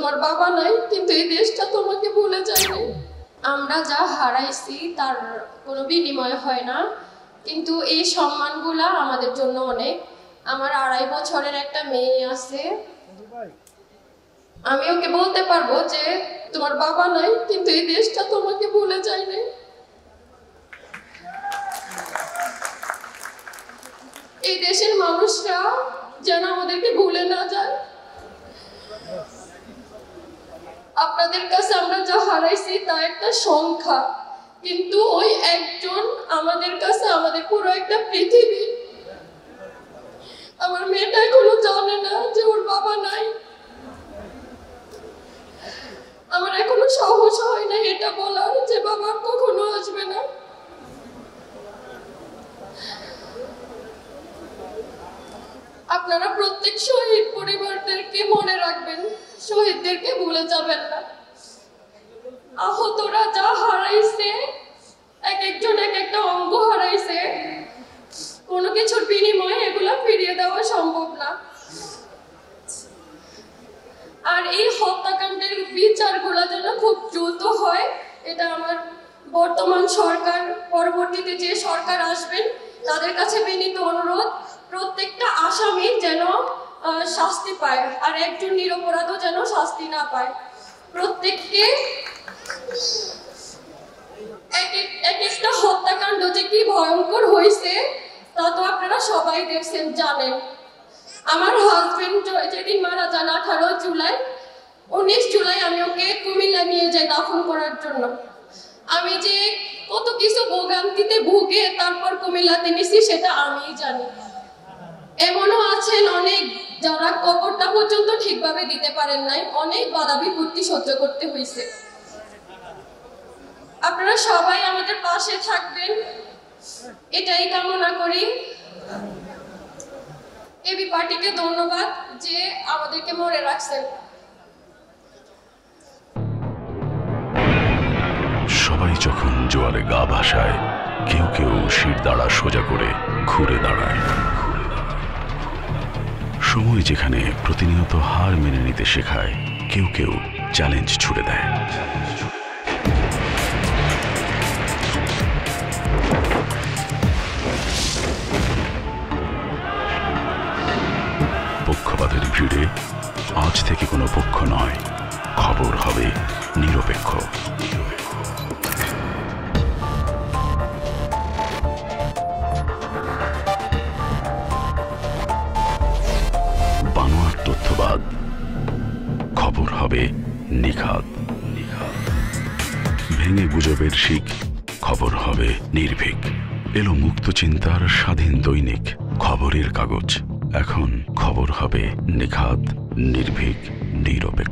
তোমার বাবা নাই, কিন্তু এই দেশটা তোমাকে ভুলে যায়নি। আমরা যা হারাইছি তার কোনো বিনিময় হয় না, কিন্তু এই সম্মানগুলা আমাদের জন্য অনেক। আমার 2.5 বছরের একটা মেয়ে আছে, আমি ওকে বলতে পারবো যে তোমার বাবা নাই, কিন্তু এই দেশটা তোমাকে ভুলে যায়নি। এই দেশের মানুষরা যেন আমাদেরকে ভুলে না যায়। আপনাদের কাছে আমরা যা হারাইছি তা একটা সংখ্যা, কিন্তু ওই একজন আমাদের কাছে আমাদের পুরো একটা পৃথিবী। আমার মেয়েটা এখনো জানে না যে ওর বাবা নাই। আমার এখনো সাহস হয় না এটা বলার যে বাবা কখনো আসবে না। আপনারা প্রত্যেক শহীদ পরিবারদেরকে মনে রাখবেন, শহীদদেরকে ভুলে যাবেন না। আহতরা যা হারাইছে, এক একজন এক একটা অঙ্গ হারাইছে, কোনো কিছুর বিনিময়ে এগুলা ফিরিয়ে দেওয়া সম্ভব না। আর এই হত্যাকাণ্ডের বিচারগুলো যেন খুব দ্রুত হয়, এটা আমার বর্তমান সরকার, পরবর্তীতে যে সরকার আসবেন তাদের কাছে বিনীত অনুরোধ, প্রত্যেকটা আসামি যেন শাস্তি পায়, আর একজন নিরপরাধও যেন শাস্তি না পায়। প্রত্যেককে এক একটা হত্যাকাণ্ড যে কি ভয়ঙ্কর হয়েছে তা তো আপনারা সবাই দেখছেন, জানেন। আমার হাজবেন্ড যেদিন মারা যান 18 জুলাই, 19 জুলাই আমি ওকে কুমিল্লা নিয়ে যাই দাফন করার জন্য। আমি যে কত কিছু ভোগান্তিতে ভুগে তারপর কুমিল্লাতে নিছি সেটা আমিই জানি। এমনও আছেন অনেক যারা কবরটা পর্যন্ত ঠিকভাবে দিতে পারেন নাই, অনেক বাধা বিপত্তি সহ্য করতে হয়েছে। আপনারা সবাই আমাদের পাশে থাকবেন, এটাই কামনা করি। এবি পার্টিকে ধন্যবাদ যে আমাদেরকে মনে রাখছেন। সবাই যখন জোয়ারে গা ভাসায়, কেউ কেউ শির দাঁড়া সোজা করে ঘুরে দাঁড়ায়। সময় যেখানে প্রতিনিয়ত হার মেনে নিতে শেখায়, কেউ কেউ চ্যালেঞ্জ ছুড়ে দেয়। পক্ষপাতের ভিড়ে আজ থেকে কোনো পক্ষ নয়, খবর হবে নিরপেক্ষ। বানোয়াট তথ্যবাদ, খবর হবে নিখাত। ভেঙে গুজবের শিক, খবর হবে নির্ভীক। এলো মুক্ত চিন্তার স্বাধীন দৈনিক খবরের কাগজ। এখন খবর হবে নিখাত, নির্ভীক, নিরপেক্ষ।